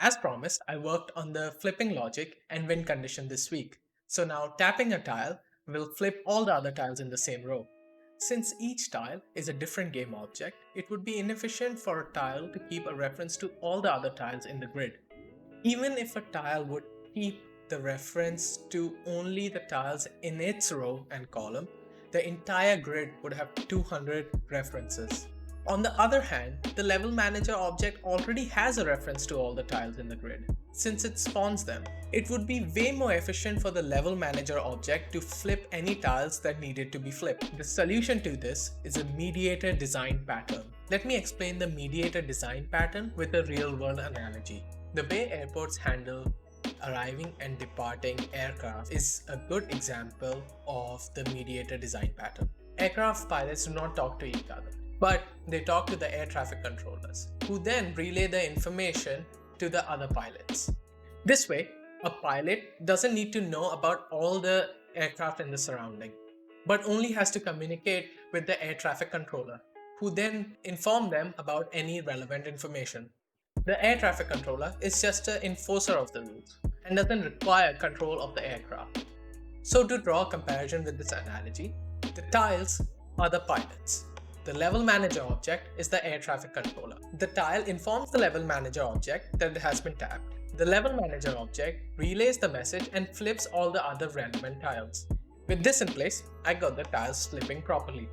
As promised, I worked on the flipping logic and win condition this week. So now tapping a tile will flip all the other tiles in the same row. Since each tile is a different game object, it would be inefficient for a tile to keep a reference to all the other tiles in the grid. Even if a tile would keep the reference to only the tiles in its row and column, the entire grid would have 200 references. On the other hand, the level manager object already has a reference to all the tiles in the grid, since it spawns them. It would be way more efficient for the level manager object to flip any tiles that needed to be flipped. The solution to this is a mediator design pattern. Let me explain the mediator design pattern with a real world analogy. The way airports handle arriving and departing aircraft is a good example of the mediator design pattern. Aircraft pilots do not talk to each other, but they talk to the air traffic controllers, who then relay the information to the other pilots. This way, a pilot doesn't need to know about all the aircraft in the surrounding, but only has to communicate with the air traffic controller, who then inform them about any relevant information. The air traffic controller is just an enforcer of the rules and doesn't require control of the aircraft. So to draw a comparison with this analogy, the tiles are the pilots. The level manager object is the air traffic controller. The tile informs the level manager object that it has been tapped. The level manager object relays the message and flips all the other relevant tiles. With this in place, I got the tiles flipping properly.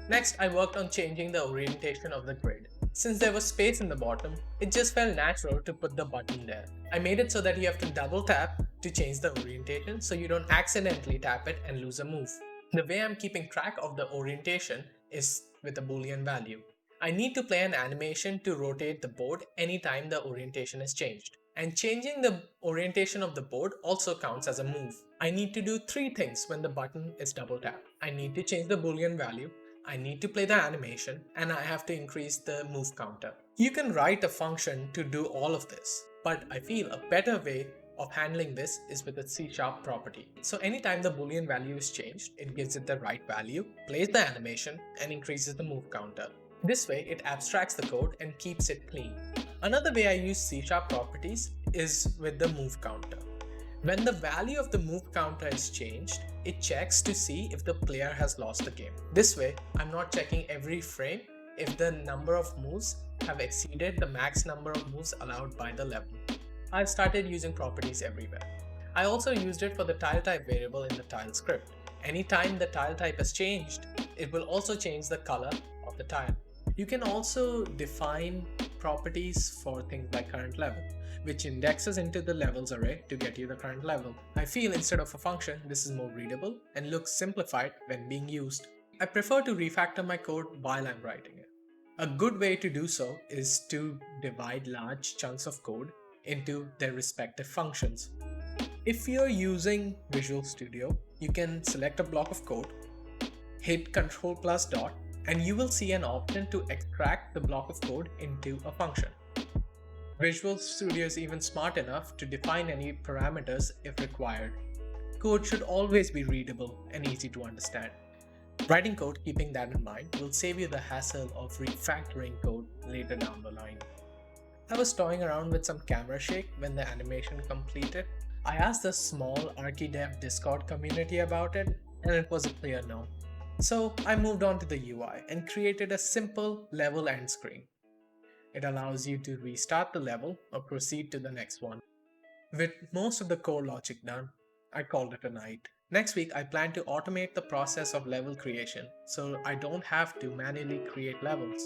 Next, I worked on changing the orientation of the grid. Since there was space in the bottom, it just felt natural to put the button there. I made it so that you have to double tap to change the orientation so you don't accidentally tap it and lose a move. The way I'm keeping track of the orientation is with a boolean value. I need to play an animation to rotate the board anytime the orientation is changed. And changing the orientation of the board also counts as a move. I need to do three things when the button is double tapped. I need to change the boolean value, I need to play the animation, and I have to increase the move counter. You can write a function to do all of this, but I feel a better way of handling this is with a C# property. So anytime the boolean value is changed, it gives it the right value, plays the animation, and increases the move counter. This way, it abstracts the code and keeps it clean. Another way I use C# properties is with the move counter. When the value of the move counter is changed, it checks to see if the player has lost the game. This way, I'm not checking every frame if the number of moves have exceeded the max number of moves allowed by the level. I've started using properties everywhere. I also used it for the tile type variable in the tile script. Anytime the tile type has changed, it will also change the color of the tile. You can also define properties for things like current level, which indexes into the levels array to get you the current level. I feel instead of a function, this is more readable and looks simplified when being used. I prefer to refactor my code while I'm writing it. A good way to do so is to divide large chunks of code into their respective functions. If you're using Visual Studio, you can select a block of code, hit Ctrl+dot, and you will see an option to extract the block of code into a function. Visual Studio is even smart enough to define any parameters if required. Code should always be readable and easy to understand. Writing code keeping that in mind will save you the hassle of refactoring code later down the line. I was toying around with some camera shake when the animation completed. I asked the small ArchiDev Discord community about it, and it was a clear no. So I moved on to the UI and created a simple level end screen. It allows you to restart the level or proceed to the next one. With most of the core logic done, I called it a night. Next week, I plan to automate the process of level creation so I don't have to manually create levels.